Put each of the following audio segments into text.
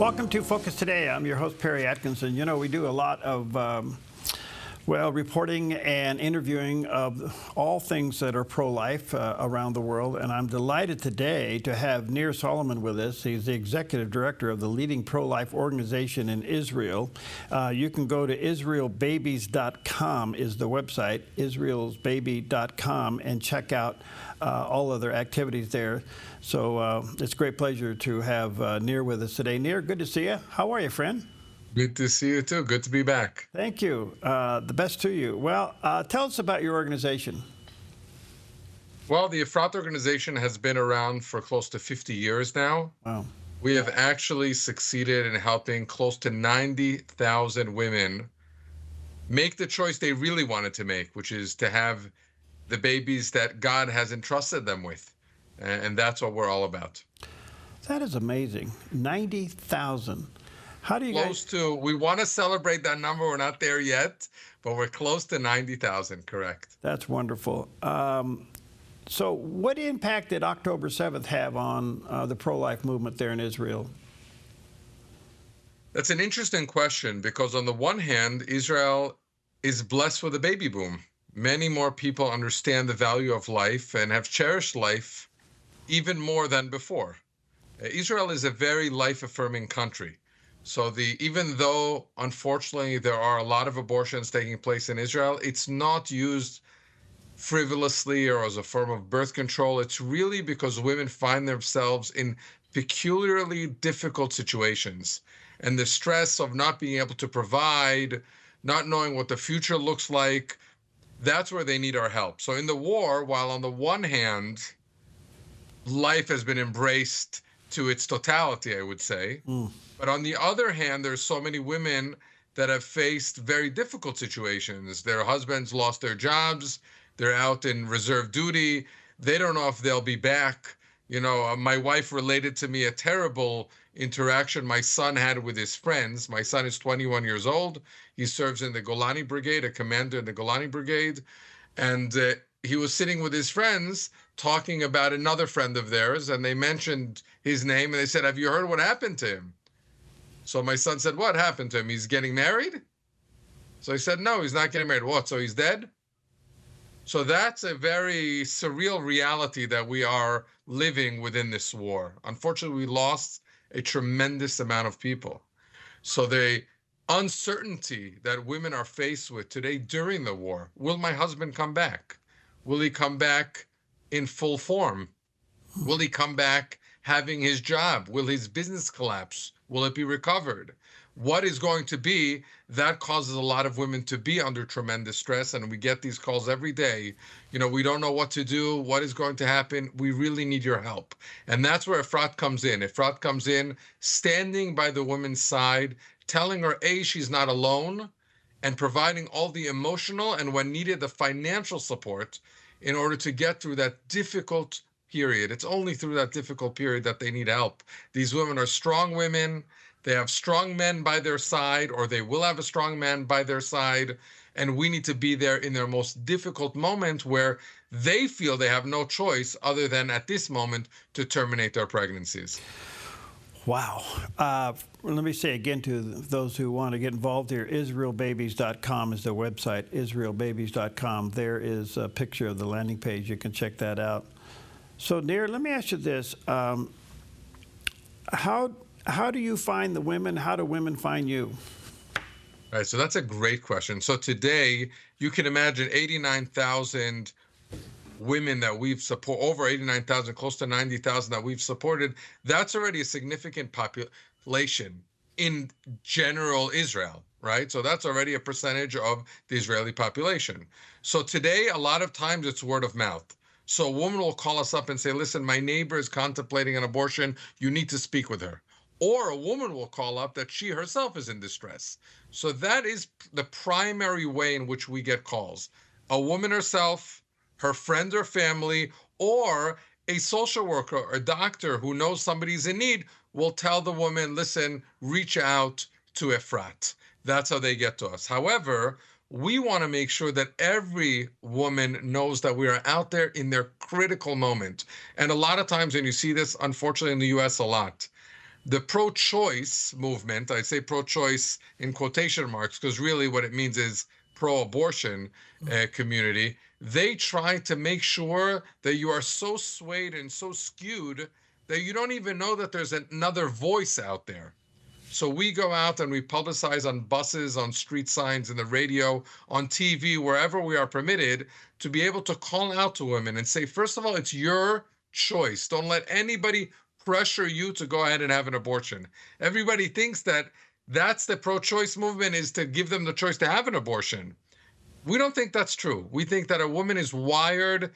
Welcome to Focus Today. I'm your host, Perry Atkinson. You know, we do a lot of, reporting and interviewing of all things that are pro-life around the world. And I'm delighted today to have Nir Salomon with us. He's the executive director of the leading pro-life organization in Israel. You can go to israelbabies.com is the website, israelsbaby.com, and check out all of their activities there. So it's a great pleasure to have Nir with us today. Nir, good to see you. How are you, friend? Good to see you too. Good to be back. Thank you. The best to you. Well, tell us about your organization. Well, the Efrat organization has been around for close to 50 years now. Wow. We have actually succeeded in helping close to 90,000 women make the choice they really wanted to make, which is to have the babies that God has entrusted them with. And that's what we're all about. That is amazing. 90,000. How do you Close to, we want to celebrate that number. We're not there yet, but we're close to 90,000, correct. That's wonderful. So what impact did October 7th have on the pro-life movement there in Israel? That's an interesting question because on the one hand, Israel is blessed with a baby boom. Many more people understand the value of life and have cherished life even more than before. Israel is a very life-affirming country. So even though, unfortunately, there are a lot of abortions taking place in Israel, it's not used frivolously or as a form of birth control. It's really because women find themselves in peculiarly difficult situations. And the stress of not being able to provide, not knowing what the future looks like, that's where they need our help. So in the war, while on the one hand, life has been embraced to its totality, I would say. But on the other hand, there's so many women that have faced very difficult situations. Their husbands lost their jobs. They're out in reserve duty. They don't know if they'll be back. You know, my wife related to me a terrible interaction my son had with his friends. My son is 21 years old. He serves in the Golani Brigade, a commander in the Golani Brigade. And he was sitting with his friends talking about another friend of theirs, and they mentioned his name, and they said, "Have you heard what happened to him?" So my son said, "What happened to him? He's getting married?" So he said, "No, he's not getting married." "What, so he's dead?" So that's a very surreal reality that we are living within this war. Unfortunately, we lost a tremendous amount of people. So the uncertainty that women are faced with today during the war, will my husband come back? Will he come back in full form? Will he come back having his job? Will his business collapse? Will it be recovered? What is going to be? That causes a lot of women to be under tremendous stress, and we get these calls every day. You know, we don't know what to do. What is going to happen? We really need your help. And that's where Efrat comes in. Efrat comes in standing by the woman's side, telling her, A, she's not alone, and providing all the emotional and, when needed, the financial support in order to get through that difficult period. It's only through that difficult period that they need help. These women are strong women. They have strong men by their side, or they will have a strong man by their side. And we need to be there in their most difficult moment where they feel they have no choice other than at this moment to terminate their pregnancies. Wow. Let me say again to those who want to get involved here, israelbabies.com is the website, israelbabies.com. There is a picture of the landing page. You can check that out. So, Nir, let me ask you this. How do you find the women? How do women find you? All right, so that's a great question. So today, you can imagine 89,000 women that we've supported, over 89,000, close to 90,000 that we've supported. That's already a significant population in general Israel, right? So that's already a percentage of the Israeli population. So today, a lot of times it's word of mouth. So a woman will call us up and say, "Listen, my neighbor is contemplating an abortion. You need to speak with her." Or a woman will call up that she herself is in distress. So that is the primary way in which we get calls. A woman herself, her friend or family, or a social worker or a doctor who knows somebody's in need will tell the woman, "Listen, reach out to Efrat." That's how they get to us. However, we want to make sure that every woman knows that we are out there in their critical moment. And a lot of times, and you see this, unfortunately, in the U.S. a lot, The pro-choice movement, I say pro-choice in quotation marks, because really what it means is pro-abortion community, they try to make sure that you are so swayed and so skewed that you don't even know that there's another voice out there. So we go out and we publicize on buses, on street signs, in the radio, on TV, wherever we are permitted, to be able to call out to women and say, first of all, it's your choice. Don't let anybody pressure you to go ahead and have an abortion. Everybody thinks that that's the pro-choice movement, is to give them the choice to have an abortion. We don't think that's true. We think that a woman is wired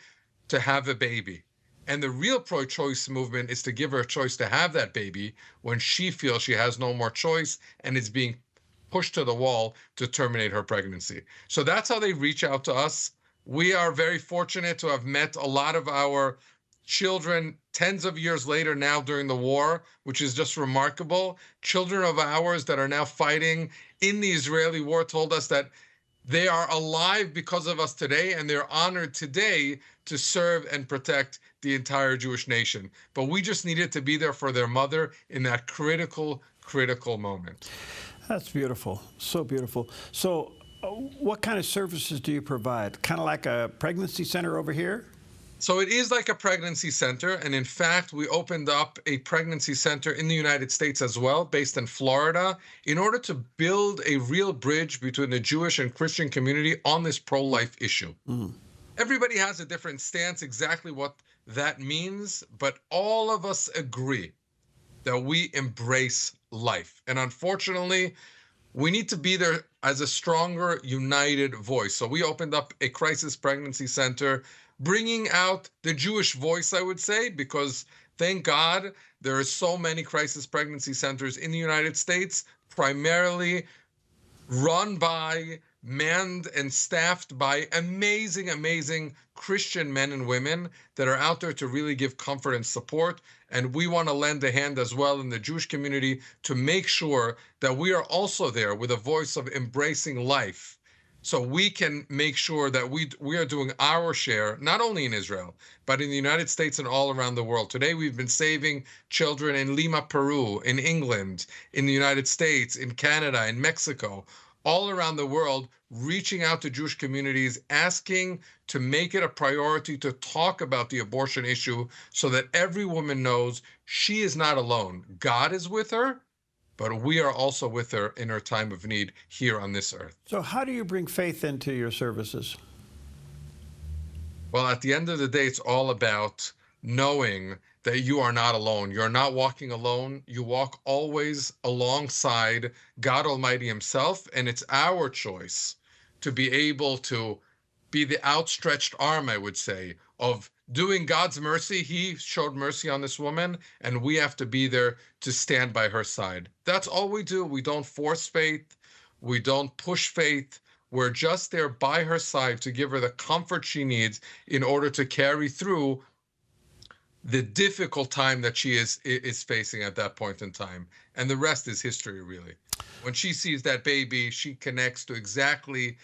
to have a baby. And the real pro-choice movement is to give her a choice to have that baby when she feels she has no more choice and is being pushed to the wall to terminate her pregnancy. So that's how they reach out to us. We are very fortunate to have met a lot of our children tens of years later now during the war, which is just remarkable. Children of ours that are now fighting in the Israeli war told us that they are alive because of us today, and they're honored today to serve and protect the entire Jewish nation. But we just needed to be there for their mother in that critical, critical moment. That's beautiful. So beautiful. So what kind of services do you provide? Kind of like a pregnancy center over here? So it is like a pregnancy center. And in fact, we opened up a pregnancy center in the United States as well, based in Florida, in order to build a real bridge between the Jewish and Christian community on this pro-life issue. Everybody has a different stance, exactly what that means, but all of us agree that we embrace life. And unfortunately, we need to be there as a stronger, united voice. So we opened up a crisis pregnancy center, bringing out the Jewish voice, I would say, because thank God there are so many crisis pregnancy centers in the United States, primarily run by, manned and staffed by amazing, amazing Christian men and women that are out there to really give comfort and support. And we want to lend a hand as well in the Jewish community to make sure that we are also there with a voice of embracing life, so we can make sure that we are doing our share, not only in Israel, but in the United States and all around the world. Today, we've been saving children in Lima, Peru, in England, in the United States, in Canada, in Mexico, all around the world, reaching out to Jewish communities, asking to make it a priority to talk about the abortion issue so that every woman knows she is not alone. God is with her, but we are also with her in her time of need here on this earth. So how do you bring faith into your services? Well, at the end of the day, it's all about knowing that you are not alone. You're not walking alone. You walk always alongside God Almighty himself, and it's our choice to be able to be the outstretched arm, I would say, of doing God's mercy. He showed mercy on this woman, and we have to be there to stand by her side. That's all we do. We don't force faith. We don't push faith. We're just there by her side to give her the comfort she needs in order to carry through the difficult time that she is facing at that point in time. And the rest is history, really. When she sees that baby, she connects to exactly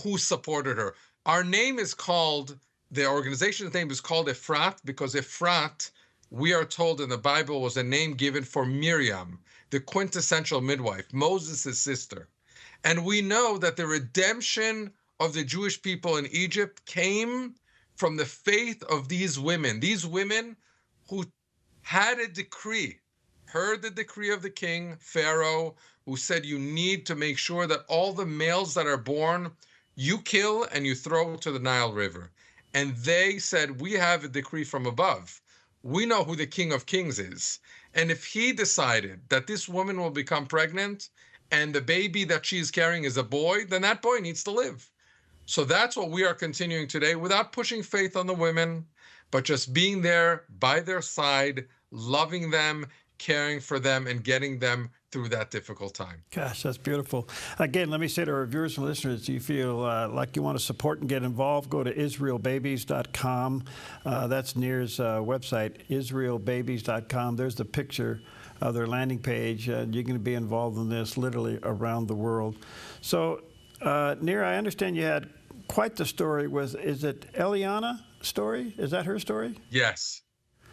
who supported her. Our name is called, the organization's name is called Efrat, because Efrat, we are told in the Bible, was a name given for Miriam, the quintessential midwife, Moses' sister. And we know that the redemption of the Jewish people in Egypt came from the faith of these women who had a decree, heard the decree of the king, Pharaoh, who said you need to make sure that all the males that are born, you kill and you throw to the Nile River. And they said, we have a decree from above. We know who the King of Kings is. And if he decided that this woman will become pregnant and the baby that she's carrying is a boy, then that boy needs to live. So that's what we are continuing today, without pushing faith on the women, but just being there by their side, loving them, caring for them, and getting them through that difficult time. Gosh, that's beautiful. Again, let me say to our viewers and listeners, you feel like you want to support and get involved, go to israelbabies.com. That's Nir's website, israelbabies.com. There's the picture of their landing page. You're going to be involved in this literally around the world. So, Nir, I understand you had quite the story with, is it Eliana story? Is that her story? Yes.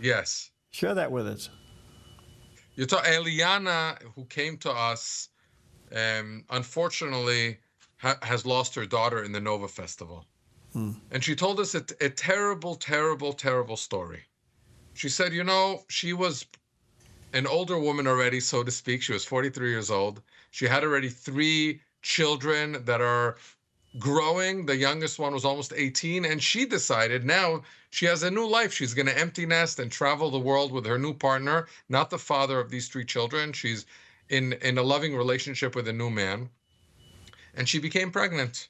Yes. Share that with us. You talk Eliana, who came to us, unfortunately, has lost her daughter in the Nova Festival. And she told us a terrible, terrible, terrible story. She said, she was an older woman already, so to speak. She was 43 years old. She had already 3 children that are growing. The youngest one was almost 18, and she decided now she has a new life. She's going to empty nest and travel the world with her new partner, not the father of these 3 children. She's in a loving relationship with a new man, and she became pregnant.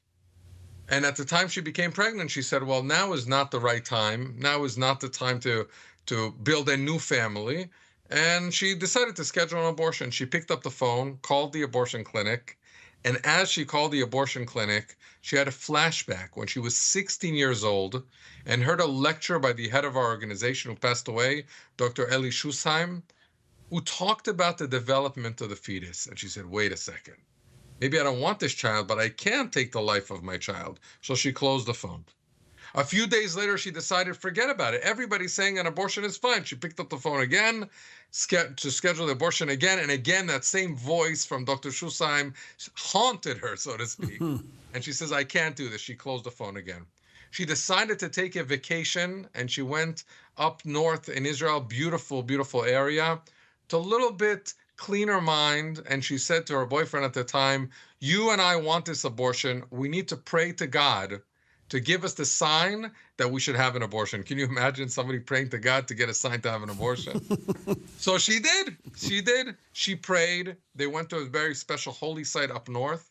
And at the time she became pregnant, she said, well, now is not the right time. Now is not the time to build a new family. And she decided to schedule an abortion. She picked up the phone, called the abortion clinic. And as she called the abortion clinic, she had a flashback when she was 16 years old and heard a lecture by the head of our organization who passed away, Dr. Eli Schusheim, who talked about the development of the fetus. And she said, wait a second. Maybe I don't want this child, but I can take the life of my child. So she closed the phone. A few days later, she decided, forget about it. Everybody's saying an abortion is fine. She picked up the phone again to schedule the abortion again. And again, that same voice from Dr. Schusheim haunted her, so to speak. And she says, I can't do this. She closed the phone again. She decided to take a vacation, and she went up north in Israel, beautiful, beautiful area, to a little bit clean her mind, and she said to her boyfriend at the time, you and I want this abortion. We need to pray to God to give us the sign that we should have an abortion. Can you imagine somebody praying to God to get a sign to have an abortion? So she did. She did. She prayed. They went to a very special holy site up north.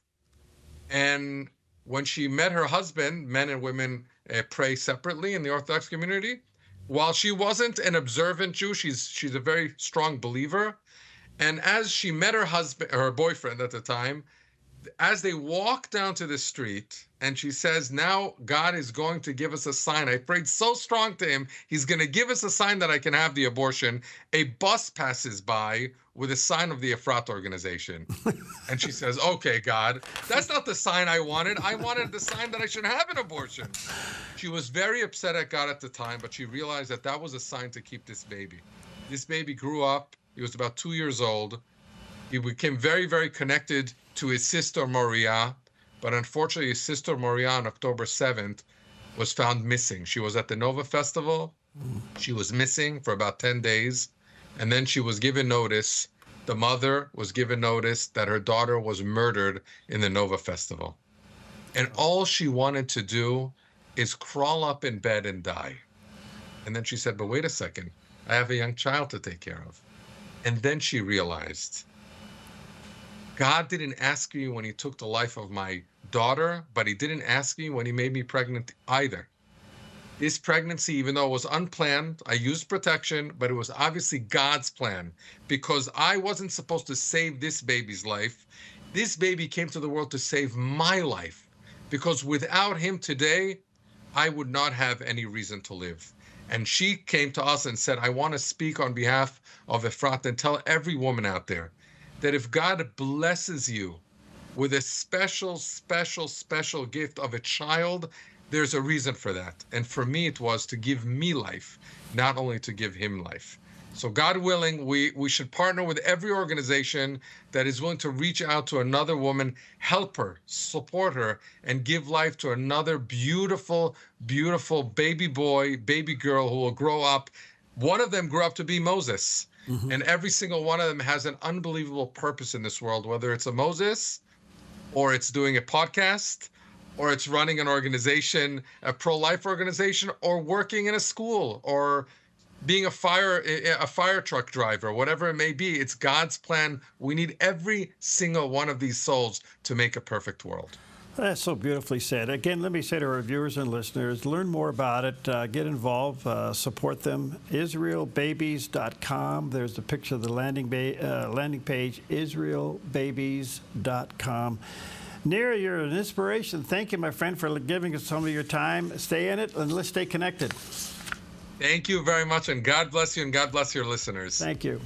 And when she met her husband, men and women pray separately in the Orthodox community. While she wasn't an observant Jew, she's a very strong believer. And as she met her boyfriend at the time, as they walk down to the street, and she says, now God is going to give us a sign. I prayed so strong to him, he's going to give us a sign that I can have the abortion. A bus passes by with a sign of the Efrat organization. And she says, okay, God, that's not the sign I wanted. I wanted the sign that I should have an abortion. She was very upset at God at the time, but she realized that that was a sign to keep this baby. This baby grew up. He was about 2 years old. He became very, very connected to his sister Moria, but unfortunately his sister Moria on October 7th was found missing. She was at the Nova Festival. She was missing for about 10 days, and then she was given notice. The mother was given notice that her daughter was murdered in the Nova Festival. And all she wanted to do is crawl up in bed and die. And then she said, but wait a second, I have a young child to take care of. And then she realized, God didn't ask me when he took the life of my daughter, but he didn't ask me when he made me pregnant either. This pregnancy, even though it was unplanned, I used protection, but it was obviously God's plan, because I wasn't supposed to save this baby's life. This baby came to the world to save my life, because without him today, I would not have any reason to live. And she came to us and said, I want to speak on behalf of Efrat and tell every woman out there that if God blesses you with a special, special, special gift of a child, there's a reason for that. And for me, it was to give me life, not only to give him life. So God willing, we should partner with every organization that is willing to reach out to another woman, help her, support her, and give life to another beautiful, beautiful baby boy, baby girl who will grow up. One of them grew up to be Moses. And every single one of them has an unbelievable purpose in this world, whether it's a Moses, or it's doing a podcast, or it's running an organization, a pro-life organization, or working in a school, or being a fire truck driver, whatever it may be. It's God's plan. We need every single one of these souls to make a perfect world. That's so beautifully said. Again, let me say to our viewers and listeners, learn more about it, get involved, support them. IsraelBabies.com. There's the picture of the landing page, IsraelBabies.com. Nir, you're an inspiration. Thank you, my friend, for giving us some of your time. Stay in it, and let's stay connected. Thank you very much, and God bless you, and God bless your listeners. Thank you.